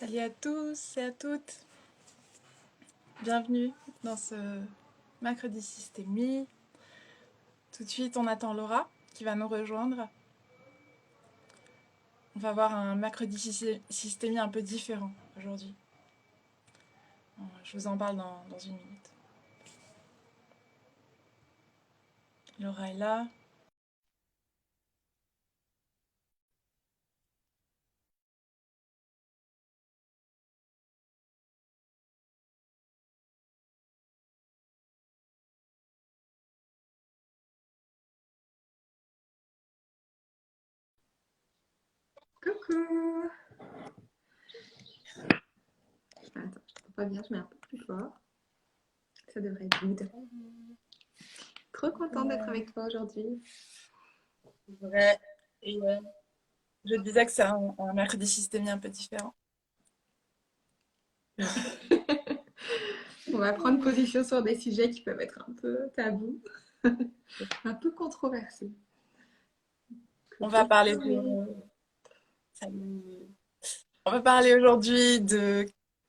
Salut à tous et à toutes, bienvenue dans ce mercredi systémie. Tout de suite on attend Laura qui va nous rejoindre. On va avoir un mercredi systémie un peu différent aujourd'hui. Je vous en parle dans une minute. Laura est là. Coucou! Attends, je t'entends pas bien, je mets un peu plus fort. Ça devrait être good. Trop contente d'être avec toi aujourd'hui. Vrai. Et je disais que c'est un mercredi systémie un peu différent. On va prendre position sur des sujets qui peuvent être un peu tabous, un peu controversés. On va parler on va parler aujourd'hui de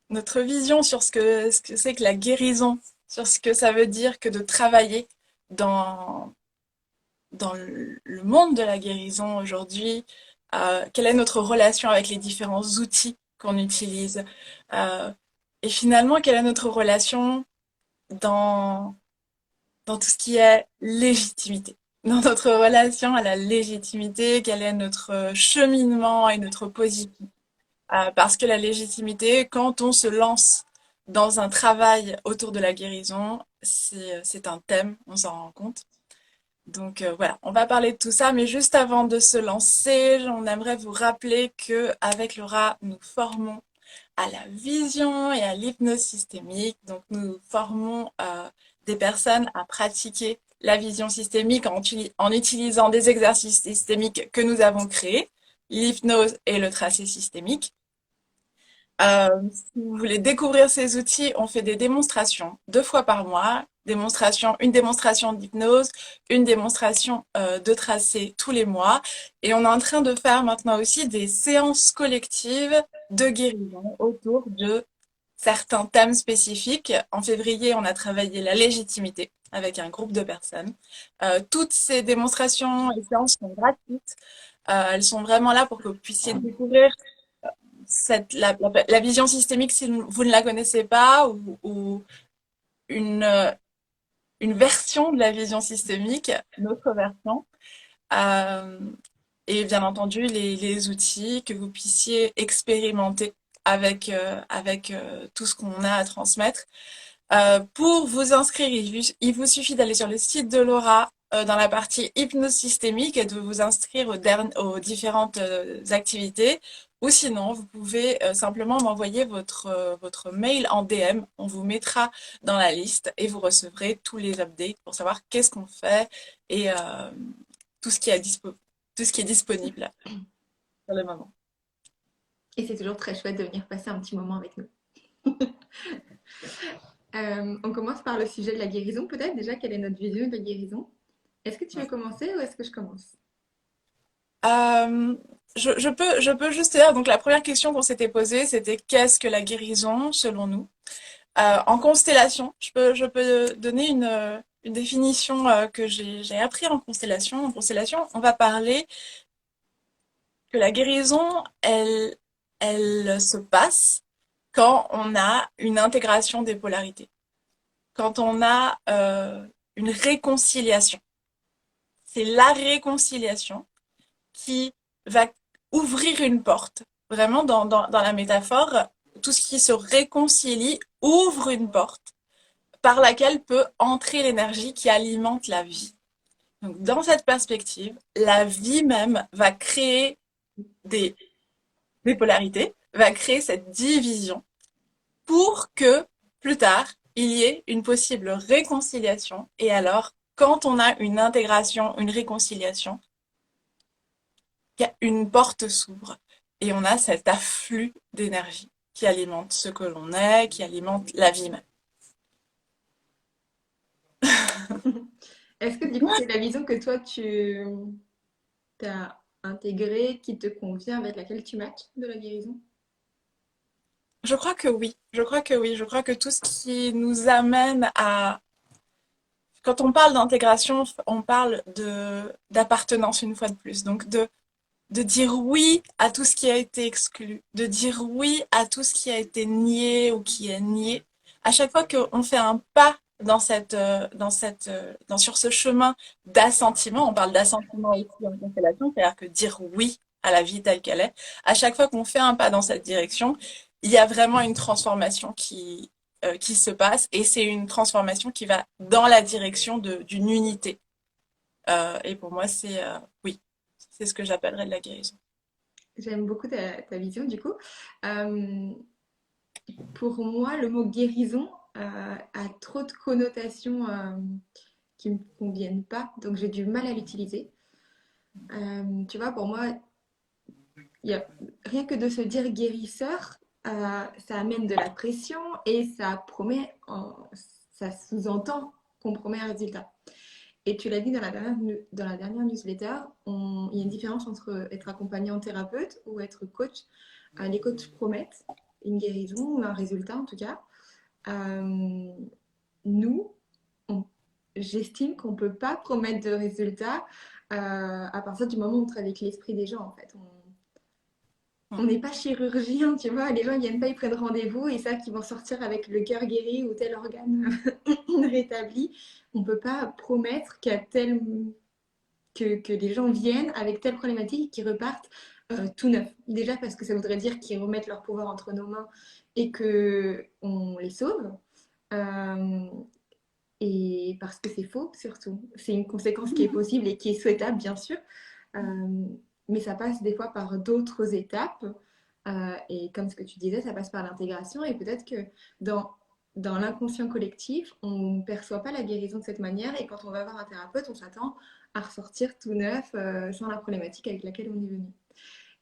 notre vision sur ce que c'est que la guérison, sur ce que ça veut dire que de travailler dans, dans le monde de la guérison aujourd'hui. Quelle est notre relation avec les différents outils qu'on utilise, euh, et finalement quelle est notre relation dans, dans tout ce qui est légitimité, dans notre relation à la légitimité, quel est notre cheminement et notre position. Parce que la légitimité, quand on se lance dans un travail autour de la guérison, c'est un thème, on s'en rend compte. Donc voilà, on va parler de tout ça, mais juste avant de se lancer, on aimerait vous rappeler que avec Laura, nous formons à la vision et à l'hypnose systémique. Donc nous formons des personnes à pratiquer la vision systémique en utilisant des exercices systémiques que nous avons créés, l'hypnose et le tracé systémique. Si vous voulez découvrir ces outils, on fait des démonstrations 2 fois par mois. Une démonstration d'hypnose, une démonstration de tracé tous les mois. Et on est en train de faire maintenant aussi des séances collectives de guérison autour de certains thèmes spécifiques. En février, on a travaillé la légitimité avec un groupe de personnes. Toutes ces démonstrations et séances sont gratuites. Elles sont vraiment là pour que vous puissiez découvrir la vision systémique, si vous ne la connaissez pas, ou une, euh, une version de la vision systémique, une autre version. Euh, et bien entendu, les outils que vous puissiez expérimenter avec tout ce qu'on a à transmettre. Pour vous inscrire, il vous suffit d'aller sur le site de Laura dans la partie hypnose systémique et de vous inscrire aux différentes activités. Ou sinon, vous pouvez simplement m'envoyer votre mail en DM. On vous mettra dans la liste et vous recevrez tous les updates pour savoir qu'est-ce qu'on fait et tout ce qui est tout ce qui est disponible pour le moment. Et c'est toujours très chouette de venir passer un petit moment avec nous. On commence par le sujet de la guérison, peut-être déjà, quelle est notre vision de la guérison? Est-ce que tu veux commencer ou est-ce que je commence? Euh, je peux juste dire, donc la première question qu'on s'était posée, c'était qu'est-ce que la guérison selon nous? En constellation, je peux donner une définition que j'ai appris en constellation. En constellation, on va parler que la guérison, elle se passe quand on a une intégration des polarités, quand on a une réconciliation. C'est la réconciliation qui va ouvrir une porte. Vraiment, dans la métaphore, tout ce qui se réconcilie ouvre une porte par laquelle peut entrer l'énergie qui alimente la vie. Donc, dans cette perspective, la vie même va créer des, des polarités, va créer cette division pour que plus tard, il y ait une possible réconciliation. Et alors, quand on a une intégration, une réconciliation, une porte s'ouvre et on a cet afflux d'énergie qui alimente ce que l'on est, qui alimente la vie même. Est-ce que du coup c'est la vision que toi tu as intégrée, qui te convient, avec laquelle tu matches de la guérison? Je crois que oui. Je crois que oui. Je crois que tout ce qui nous amène à... Quand on parle d'intégration, on parle d'appartenance une fois de plus. Donc de dire oui à tout ce qui a été exclu, de dire oui à tout ce qui a été nié ou qui est nié. À chaque fois qu'on fait un pas sur ce chemin d'assentiment, on parle d'assentiment ici en constellation, c'est-à-dire que dire oui à la vie telle qu'elle est. À chaque fois qu'on fait un pas dans cette direction, il y a vraiment une transformation qui se passe et c'est une transformation qui va dans la direction d'une unité. Et pour moi, oui, c'est ce que j'appellerais de la guérison. J'aime beaucoup ta vision du coup. Euh, pour moi, le mot guérison a trop de connotations qui ne me conviennent pas, donc j'ai du mal à l'utiliser. Tu vois, pour moi, il y a, rien que de se dire guérisseur, ça amène de la pression et ça sous-entend qu'on promet un résultat. Et tu l'as dit dans la dernière newsletter, il y a une différence entre être accompagnant thérapeute ou être coach. Les coachs promettent une guérison ou un résultat en tout cas. Euh, nous, on- j'estime qu'on ne peut pas promettre de résultat à partir du moment où on travaille avec l'esprit des gens en fait. On n'est pas chirurgien, tu vois. Les gens, ils viennent pas, ils prennent rendez-vous et savent qu'ils vont sortir avec le cœur guéri ou tel organe rétabli. On ne peut pas promettre que les gens viennent avec telle problématique et qu'ils repartent tout neuf. Déjà parce que ça voudrait dire qu'ils remettent leur pouvoir entre nos mains et qu'on les sauve. Euh, et parce que c'est faux, surtout. C'est une conséquence qui est possible et qui est souhaitable, bien sûr. Euh, mais ça passe des fois par d'autres étapes. Et comme ce que tu disais, ça passe par l'intégration. Et peut-être que dans, dans l'inconscient collectif, on ne perçoit pas la guérison de cette manière. Et quand on va voir un thérapeute, on s'attend à ressortir tout neuf sans la problématique avec laquelle on est venu.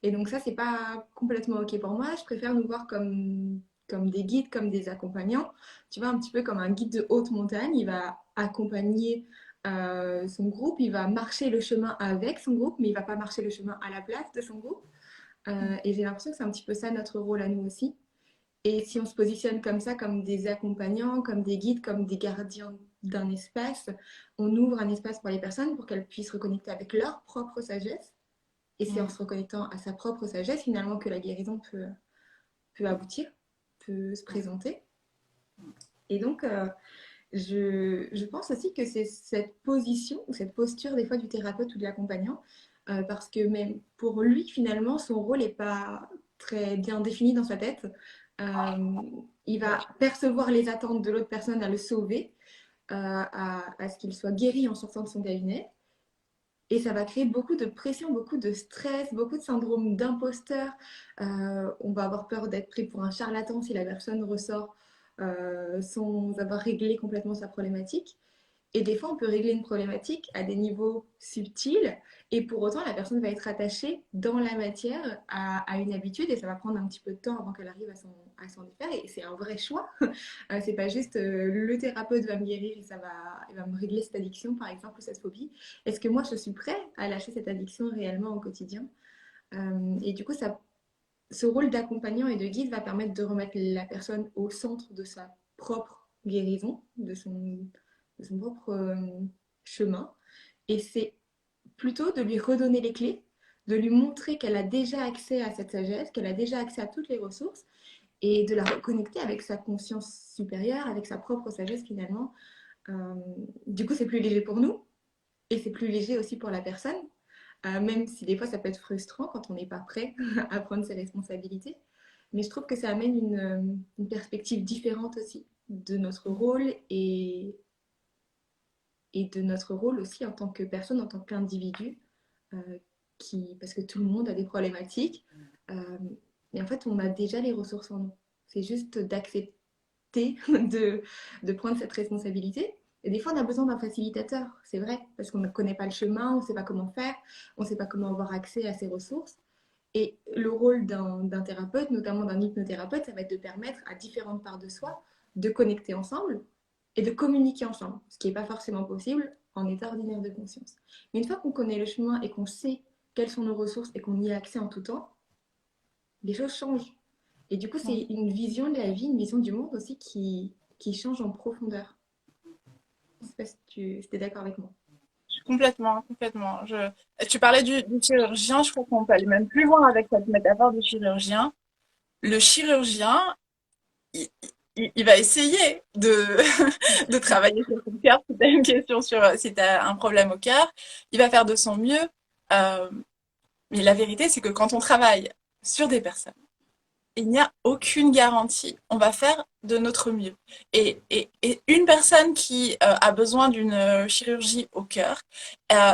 Et donc ça, c'est pas complètement OK pour moi. Je préfère nous voir comme des guides, comme des accompagnants. Tu vois, un petit peu comme un guide de haute montagne. Il va accompagner son groupe, il va marcher le chemin avec son groupe, mais il va pas marcher le chemin à la place de son groupe. Et j'ai l'impression que c'est un petit peu ça notre rôle à nous aussi. Et si on se positionne comme ça, comme des accompagnants, comme des guides, comme des gardiens d'un espace, on ouvre un espace pour les personnes pour qu'elles puissent reconnecter avec leur propre sagesse. Et c'est en se reconnectant à sa propre sagesse finalement que la guérison peut aboutir, peut se présenter. Et donc, je pense aussi que c'est cette position ou cette posture des fois du thérapeute ou de l'accompagnant, parce que même pour lui, finalement, son rôle n'est pas très bien défini dans sa tête. Euh, il va percevoir les attentes de l'autre personne à le sauver, à ce qu'il soit guéri en sortant de son cabinet. Et ça va créer beaucoup de pression, beaucoup de stress, beaucoup de syndrome d'imposteur. On va avoir peur d'être pris pour un charlatan si la personne ressort sans avoir réglé complètement sa problématique. Et des fois, on peut régler une problématique à des niveaux subtils et pour autant, la personne va être attachée dans la matière à une habitude et ça va prendre un petit peu de temps avant qu'elle arrive à s'en défaire. Et c'est un vrai choix. C'est pas juste le thérapeute va me guérir et il va me régler cette addiction, par exemple, ou cette phobie. Est-ce que moi, je suis prêt à lâcher cette addiction réellement au quotidien? Et du coup, ce rôle d'accompagnant et de guide va permettre de remettre la personne au centre de sa propre guérison, de son propre chemin. Et c'est plutôt de lui redonner les clés, de lui montrer qu'elle a déjà accès à cette sagesse, qu'elle a déjà accès à toutes les ressources et de la reconnecter avec sa conscience supérieure, avec sa propre sagesse finalement. Euh, du coup, c'est plus léger pour nous et c'est plus léger aussi pour la personne, même si des fois ça peut être frustrant quand on n'est pas prêt à prendre ses responsabilités. Mais je trouve que ça amène une perspective différente aussi de notre rôle et de notre rôle aussi en tant que personne, en tant qu'individu, euh, parce que tout le monde a des problématiques. Euh, et en fait, on a déjà les ressources en nous. C'est juste d'accepter de prendre cette responsabilité. Et des fois, on a besoin d'un facilitateur, c'est vrai, parce qu'on ne connaît pas le chemin, on ne sait pas comment faire, on ne sait pas comment avoir accès à ces ressources. Et le rôle d'un thérapeute, notamment d'un hypnothérapeute, ça va être de permettre à différentes parts de soi de connecter ensemble et de communiquer ensemble, ce qui n'est pas forcément possible en état ordinaire de conscience. Mais une fois qu'on connaît le chemin et qu'on sait quelles sont nos ressources et qu'on y a accès en tout temps, les choses changent. Et du coup, c'est une vision de la vie, une vision du monde aussi qui change en profondeur. Je sais pas si tu es d'accord avec moi. Complètement, complètement. Tu parlais du chirurgien, je crois qu'on peut aller même plus loin avec cette métaphore du chirurgien. Le chirurgien, il, il va essayer de travailler sur ton cœur si tu as une question sur si tu as un problème au cœur. Il va faire de son mieux. Euh, mais la vérité, c'est que quand on travaille sur des personnes, il n'y a aucune garantie. On va faire de notre mieux. Et une personne qui a besoin d'une chirurgie au cœur, euh,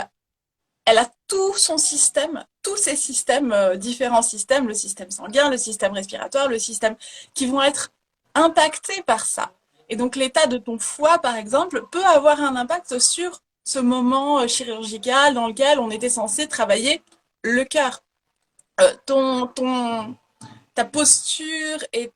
elle a tout son système, tous ses systèmes, différents systèmes, le système sanguin, le système respiratoire, le système qui vont être impactés par ça. Et donc l'état de ton foie, par exemple, peut avoir un impact sur ce moment chirurgical dans lequel on était censé travailler le cœur. Ta posture et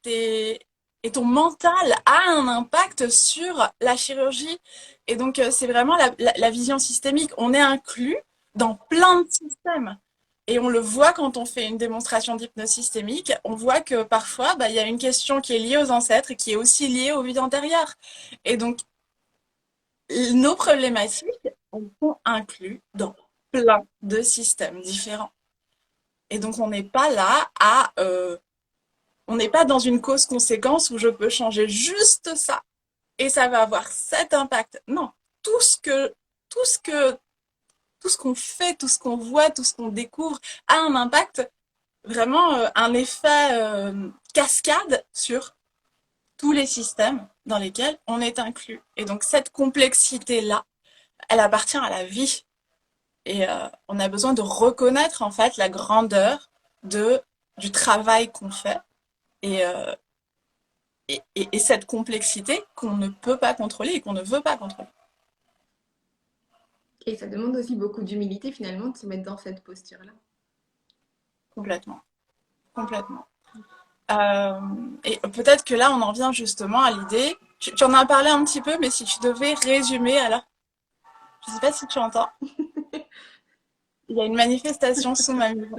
ton mental a un impact sur la chirurgie. Et donc, c'est vraiment la vision systémique. On est inclus dans plein de systèmes. Et on le voit quand on fait une démonstration d'hypnose systémique. On voit que parfois, bah, il y a une question qui est liée aux ancêtres et qui est aussi liée aux vies antérieures. Et donc, nos problématiques sont inclus dans plein de systèmes différents. Et donc, on n'est pas dans une cause-conséquence où je peux changer juste ça et ça va avoir cet impact. Non, tout ce que, tout ce que, tout ce qu'on fait, tout ce qu'on voit, tout ce qu'on découvre a un impact, vraiment un effet cascade sur tous les systèmes dans lesquels on est inclus. Et donc cette complexité-là, elle appartient à la vie. Et on a besoin de reconnaître en fait la grandeur de, du travail qu'on fait et, et cette complexité qu'on ne peut pas contrôler et qu'on ne veut pas contrôler. Et ça demande aussi beaucoup d'humilité finalement de se mettre dans cette posture-là. Complètement. Complètement. Euh, et peut-être que là, on en vient justement à l'idée. Tu en as parlé un petit peu, mais si tu devais résumer, alors, je ne sais pas si tu entends. Il y a une manifestation sous ma maison.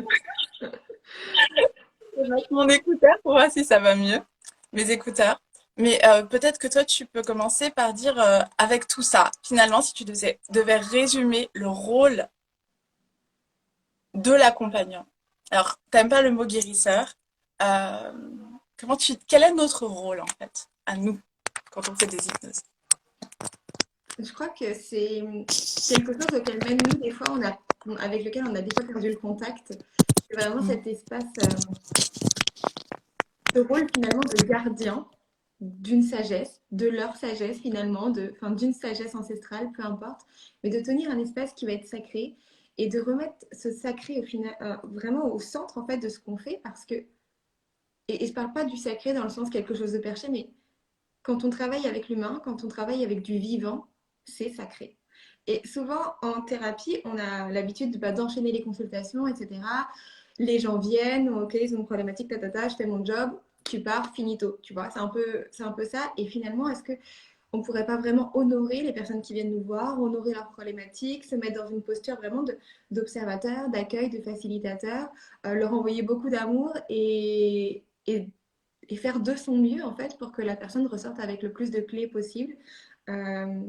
Je vais mettre mon écouteur pour voir si ça va mieux. Mes écouteurs. Mais peut-être que toi, tu peux commencer par dire, avec tout ça, finalement, si tu devais résumer le rôle de l'accompagnant. Alors, t'aimes pas le mot guérisseur. Euh, quel est notre rôle, en fait, à nous, quand on fait des hypnoses? Je crois que c'est quelque chose auquel même nous, des fois, avec lequel on a des fois perdu le contact. C'est vraiment cet espace, ce rôle finalement de gardien d'une sagesse, de leur sagesse finalement, enfin, d'une sagesse ancestrale, peu importe, mais de tenir un espace qui va être sacré et de remettre ce sacré au final, vraiment au centre en fait de ce qu'on fait parce que, et je parle pas du sacré dans le sens quelque chose de perché, mais quand on travaille avec l'humain, quand on travaille avec du vivant, c'est sacré. Et souvent, en thérapie, on a l'habitude d'enchaîner les consultations, etc. Les gens viennent, ok, ils ont une problématique, je fais mon job, tu pars, finito. Tu vois, c'est un peu ça. Et finalement, est-ce que on ne pourrait pas vraiment honorer les personnes qui viennent nous voir, honorer leurs problématiques, se mettre dans une posture vraiment d'observateur, d'accueil, de facilitateur, leur envoyer beaucoup d'amour et faire de son mieux en fait pour que la personne ressorte avec le plus de clés possible. Euh,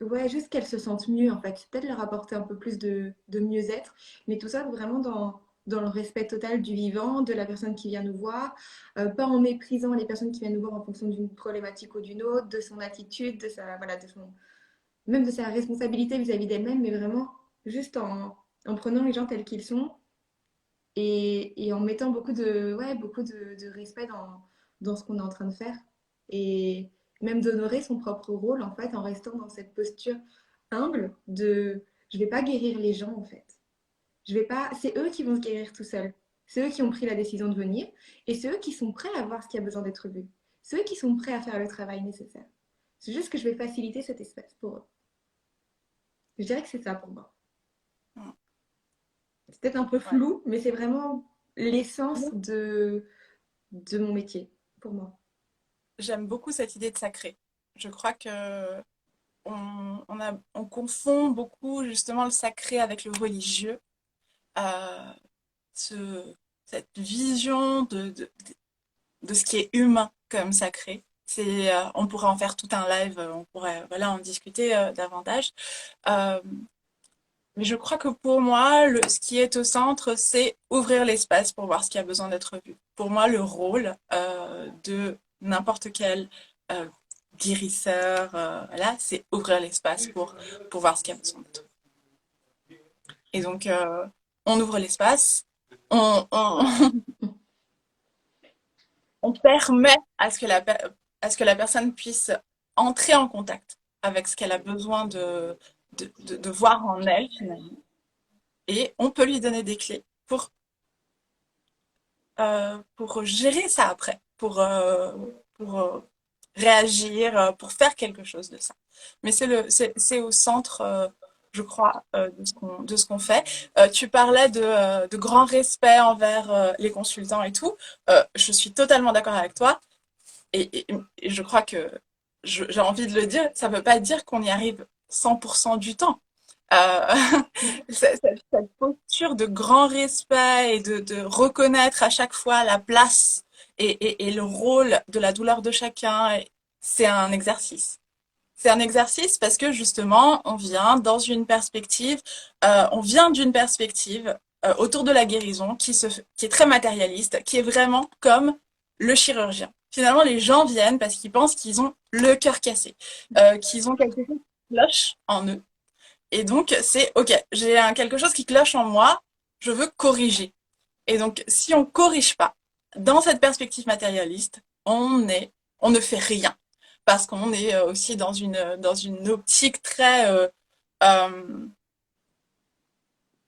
ouais, juste qu'elle se sente mieux en fait. Peut-être leur apporter un peu plus de mieux-être, mais tout ça vraiment dans le respect total du vivant, de la personne qui vient nous voir, pas en méprisant les personnes qui viennent nous voir en fonction d'une problématique ou d'une autre, de son attitude, voilà, même de sa responsabilité vis-à-vis d'elle-même, mais vraiment juste en prenant les gens tels qu'ils sont et en mettant beaucoup de respect dans ce qu'on est en train de faire. Et même d'honorer son propre rôle, en fait, en restant dans cette posture humble de je vais pas guérir les gens, en fait. Je vais pas, c'est eux qui vont se guérir tout seuls. C'est eux qui ont pris la décision de venir et c'est eux qui sont prêts à voir ce qui a besoin d'être vu. C'est eux qui sont prêts à faire le travail nécessaire. C'est juste que je vais faciliter cet espace pour eux. Je dirais que c'est ça pour moi. C'est peut-être un peu Ouais. flou, mais c'est vraiment l'essence de mon métier, pour moi. J'aime beaucoup cette idée de sacré. Je crois que on confond beaucoup justement le sacré avec le religieux. Euh, ce, cette vision de ce qui est humain comme sacré. On pourrait en faire tout un live, on pourrait voilà, en discuter davantage. Euh, mais je crois que pour moi, ce qui est au centre, c'est ouvrir l'espace pour voir ce qui a besoin d'être vu. Pour moi, le rôle de n'importe quel euh, guérisseur, voilà, c'est ouvrir l'espace pour voir ce qui a besoin d'être vu. Et donc, on ouvre l'espace, on, on permet à ce que la personne puisse entrer en contact avec ce qu'elle a besoin de voir en elle, finalement. Et on peut lui donner des clés pour gérer ça après, pour réagir, pour faire quelque chose de ça. Mais c'est au centre, je crois, de ce qu'on fait. Tu parlais de grand respect envers les consultants et tout. Je suis totalement d'accord avec toi. Et je crois que j'ai envie de le dire, ça ne veut pas dire qu'on y arrive 100% du temps. Euh, cette posture de grand respect et de reconnaître à chaque fois la place et le rôle de la douleur de chacun, c'est un exercice. C'est un exercice parce que justement, on vient d'une perspective autour de la guérison qui est très matérialiste, qui est vraiment comme le chirurgien. Finalement, les gens viennent parce qu'ils pensent qu'ils ont le cœur cassé, qu'ils ont quelque chose qui cloche en eux. Et donc, c'est OK, quelque chose qui cloche en moi, je veux corriger. Et donc, si on corrige pas, dans cette perspective matérialiste, on ne fait rien. Parce qu'on est aussi dans une optique très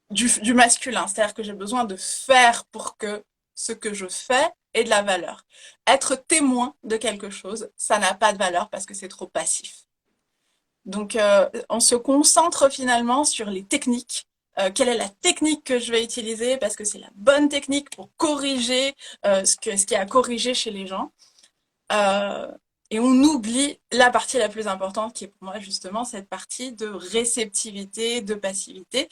du masculin. C'est-à-dire que j'ai besoin de faire pour que ce que je fais ait de la valeur. Être témoin de quelque chose, ça n'a pas de valeur parce que c'est trop passif. Donc, on se concentre finalement sur les techniques. Quelle est la technique que je vais utiliser parce que c'est la bonne technique pour corriger ce qui est à corriger chez les gens. Euh, et on oublie la partie la plus importante qui est pour moi justement cette partie de réceptivité, de passivité.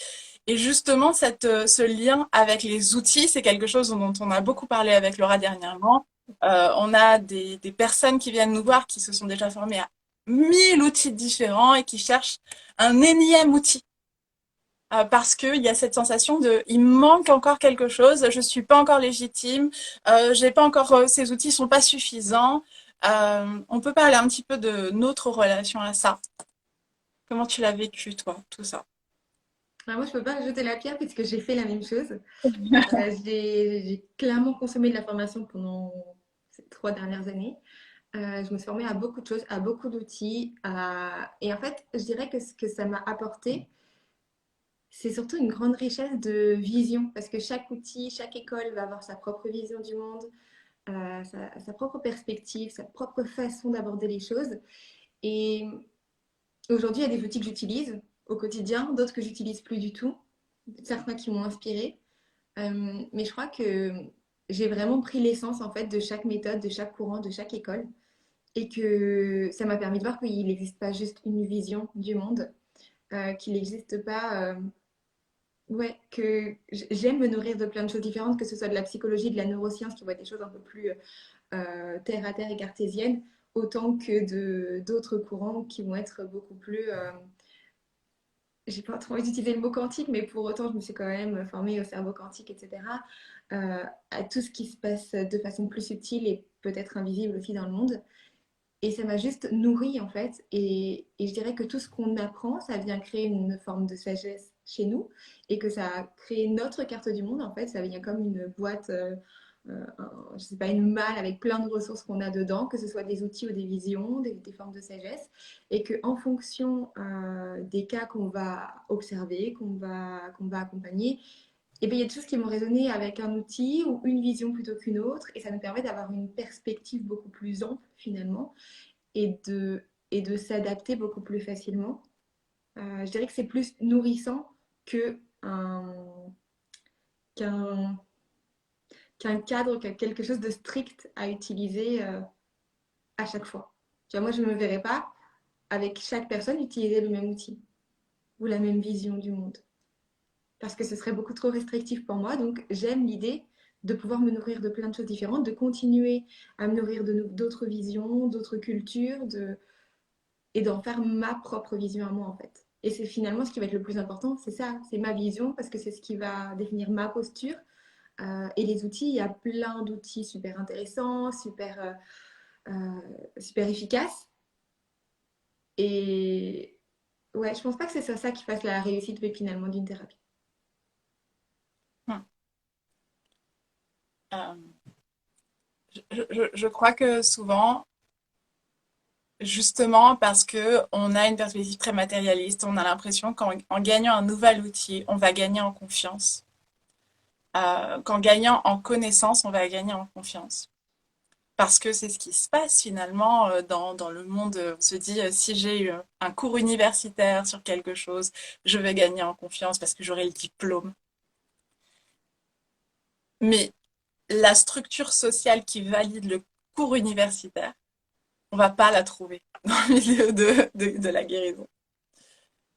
Et justement, ce lien avec les outils, c'est quelque chose dont on a beaucoup parlé avec Laura dernièrement. On a des personnes qui viennent nous voir qui se sont déjà formées à 1000 outils différents et qui cherchent un énième outil. Parce qu'il y a cette sensation il manque encore quelque chose, je suis pas encore légitime, j'ai pas encore, ces outils sont pas suffisants. On peut parler un petit peu de notre relation à ça. Comment tu l'as vécu, toi, tout ça? Alors moi, je peux pas jeter la pierre puisque j'ai fait la même chose. J'ai clairement consommé de la formation pendant ces 3 dernières années. Je me suis formée à beaucoup de choses, à beaucoup d'outils. Et en fait, je dirais que ce que ça m'a apporté, c'est surtout une grande richesse de vision. Parce que chaque outil, chaque école va avoir sa propre vision du monde, sa propre perspective, sa propre façon d'aborder les choses. Et aujourd'hui, il y a des outils que j'utilise au quotidien, d'autres que j'utilise plus du tout, certains qui m'ont inspirée. Mais je crois que j'ai vraiment pris l'essence en fait de chaque méthode, de chaque courant, de chaque école, et que ça m'a permis de voir qu'il n'existe pas juste une vision du monde, qu'il n'existe pas, ouais, que j'aime me nourrir de plein de choses différentes, que ce soit de la psychologie, de la neuroscience, qui voit des choses un peu plus terre à terre et cartésiennes, autant que de d'autres courants qui vont être beaucoup plus j'ai pas trop envie d'utiliser le mot quantique, mais pour autant, je me suis quand même formée au cerveau quantique, etc., à tout ce qui se passe de façon plus subtile et peut-être invisible aussi dans le monde. Et ça m'a juste nourrie, en fait. Et je dirais que tout ce qu'on apprend, ça vient créer une forme de sagesse chez nous et que ça a créé notre carte du monde, en fait. Ça vient comme une boîte, je sais pas, une malle avec plein de ressources qu'on a dedans, que ce soit des outils ou des visions, des formes de sagesse. Et qu'en fonction des cas qu'on va observer, qu'on va accompagner, et bien, il y a des choses qui vont résonner avec un outil ou une vision plutôt qu'une autre, et ça nous permet d'avoir une perspective beaucoup plus ample finalement et de s'adapter beaucoup plus facilement. Je dirais que c'est plus nourrissant que qu'un qu'un cadre, quelque chose de strict à utiliser à chaque fois. Tu vois, moi, je ne me verrais pas avec chaque personne utiliser le même outil ou la même vision du monde parce que ce serait beaucoup trop restrictif pour moi. Donc, j'aime l'idée de pouvoir me nourrir de plein de choses différentes, de continuer à me nourrir d'autres visions, d'autres cultures, et d'en faire ma propre vision à moi en fait. Et c'est finalement ce qui va être le plus important, c'est ça, c'est ma vision parce que c'est ce qui va définir ma posture. Et les outils, il y a plein d'outils super intéressants, super efficaces. Et ouais, je pense pas que c'est ça qui fasse la réussite finalement d'une thérapie. Hmm. Euh, je crois que souvent, justement parce que on a une perspective très matérialiste, on a l'impression qu'en gagnant un nouvel outil, on va gagner en confiance. Qu'en gagnant en connaissance, on va gagner en confiance. Parce que c'est ce qui se passe finalement dans le monde. On se dit, si j'ai eu un cours universitaire sur quelque chose, je vais gagner en confiance parce que j'aurai le diplôme. Mais la structure sociale qui valide le cours universitaire, on va pas la trouver dans le milieu de la guérison.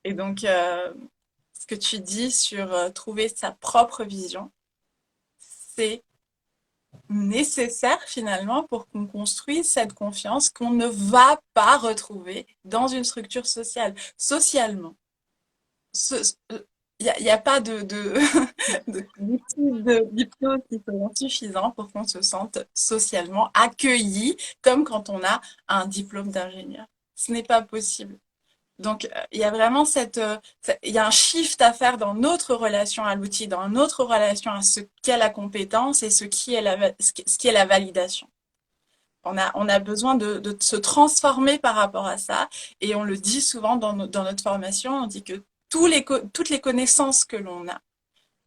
Et donc, ce que tu dis sur trouver sa propre vision, c'est nécessaire finalement pour qu'on construise cette confiance qu'on ne va pas retrouver dans une structure sociale. Socialement, il y a pas de diplômes qui sont suffisants pour qu'on se sente socialement accueilli comme quand on a un diplôme d'ingénieur. Ce n'est pas possible. Donc, il y a vraiment il y a un shift à faire dans notre relation à l'outil, dans notre relation à ce qu'est la compétence et ce qui est la validation. On a besoin de se transformer par rapport à ça. Et on le dit souvent dans notre formation, on dit que toutes les connaissances que l'on a,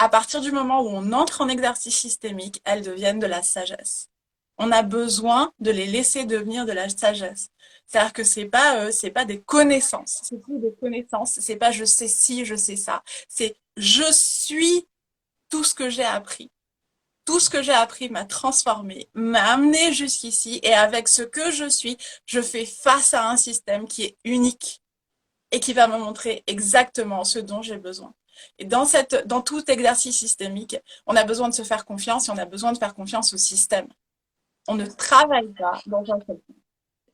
à partir du moment où on entre en exercice systémique, elles deviennent de la sagesse. On a besoin de les laisser devenir de la sagesse. C'est-à-dire que c'est pas des connaissances. C'est plus des connaissances. C'est pas je sais ci, je sais ça. C'est je suis tout ce que j'ai appris. Tout ce que j'ai appris m'a transformé, m'a amené jusqu'ici. Et avec ce que je suis, je fais face à un système qui est unique et qui va me montrer exactement ce dont j'ai besoin. Et dans tout exercice systémique, on a besoin de se faire confiance et on a besoin de faire confiance au système. On ne Parce que travaille pas dans un seul.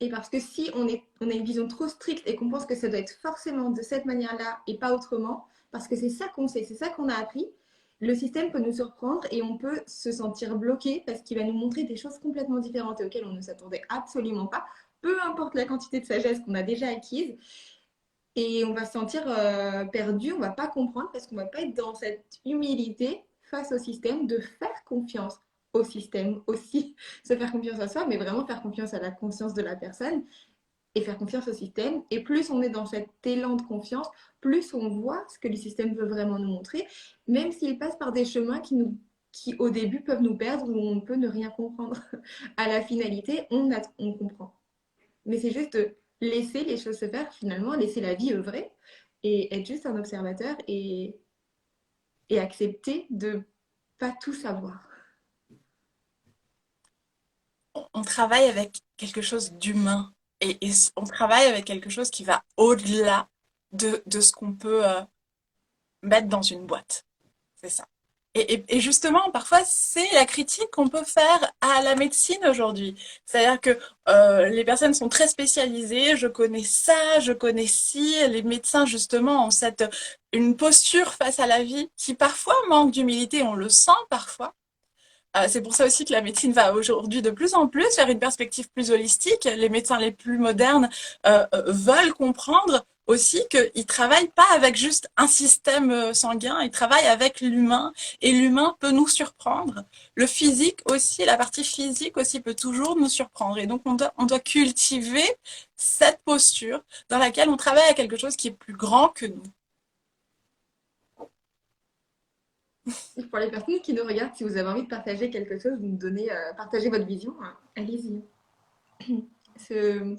Et parce que si on a une vision trop stricte et qu'on pense que ça doit être forcément de cette manière-là et pas autrement, parce que c'est ça qu'on sait, c'est ça qu'on a appris, le système peut nous surprendre et on peut se sentir bloqué parce qu'il va nous montrer des choses complètement différentes et auxquelles on ne s'attendait absolument pas, peu importe la quantité de sagesse qu'on a déjà acquise. Et on va se sentir perdu, on ne va pas comprendre parce qu'on ne va pas être dans cette humilité face au système de faire confiance au système aussi, se faire confiance à soi, mais vraiment faire confiance à la conscience de la personne et faire confiance au système. Et plus on est dans cet élan de confiance, plus on voit ce que le système veut vraiment nous montrer, même s'il passe par des chemins qui au début peuvent nous perdre ou on peut ne rien comprendre. À la finalité, on comprend. Mais c'est juste laisser les choses se faire finalement, laisser la vie œuvrer et être juste un observateur et accepter de pas tout savoir. On travaille avec quelque chose d'humain et on travaille avec quelque chose qui va au-delà de ce qu'on peut mettre dans une boîte. C'est ça. Et justement, parfois, c'est la critique qu'on peut faire à la médecine aujourd'hui. C'est-à-dire que les personnes sont très spécialisées, je connais ça, je connais ci. Les médecins, justement, ont une posture face à la vie qui parfois manque d'humilité, on le sent parfois. C'est pour ça aussi que la médecine va aujourd'hui de plus en plus vers une perspective plus holistique. Les médecins les plus modernes veulent comprendre aussi qu'ils ne travaillent pas avec juste un système sanguin, ils travaillent avec l'humain et l'humain peut nous surprendre. Le physique aussi, la partie physique aussi peut toujours nous surprendre. Et donc on doit cultiver cette posture dans laquelle on travaille à quelque chose qui est plus grand que nous. Et pour les personnes qui nous regardent, si vous avez envie de partager quelque chose, de nous donner, partager votre vision, allez-y. Ce,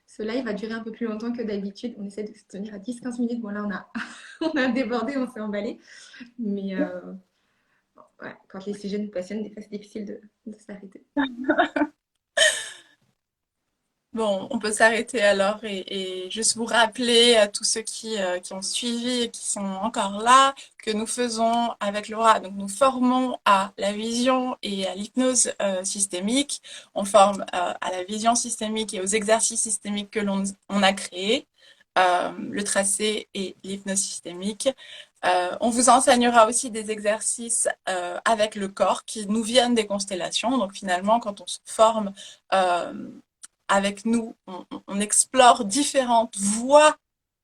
ce live va durer un peu plus longtemps que d'habitude. On essaie de se tenir à 10-15 minutes. Bon, là, on a débordé, on s'est emballé. Mais ouais, quand les sujets nous passionnent, des fois, c'est difficile de s'arrêter. Bon, on peut s'arrêter alors et juste vous rappeler à tous ceux qui ont suivi et qui sont encore là que nous faisons avec Laura, donc nous formons à la vision et à l'hypnose systémique. On forme à la vision systémique et aux exercices systémiques que on a créés, le tracé et l'hypnose systémique. On vous enseignera aussi des exercices avec le corps qui nous viennent des constellations. Donc finalement, quand on se forme euh, avec nous, on explore différentes voies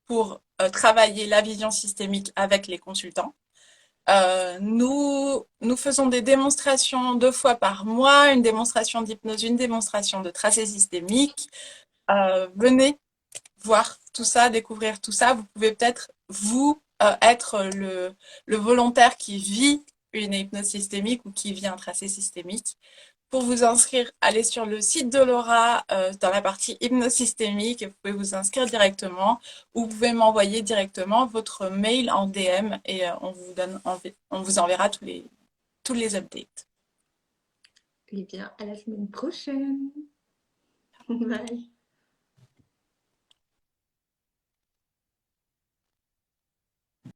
pour travailler la vision systémique avec les consultants. Nous faisons des démonstrations 2 fois par mois, une démonstration d'hypnose, une démonstration de tracé systémique. Venez voir tout ça, découvrir tout ça. Vous pouvez peut-être, vous, être le volontaire qui vit une hypnose systémique ou qui vit un tracé systémique. Pour vous inscrire, allez sur le site de Laura dans la partie hypnosystémique et vous pouvez vous inscrire directement ou vous pouvez m'envoyer directement votre mail en DM et on vous enverra tous les updates. Eh bien, à la semaine prochaine. Bye.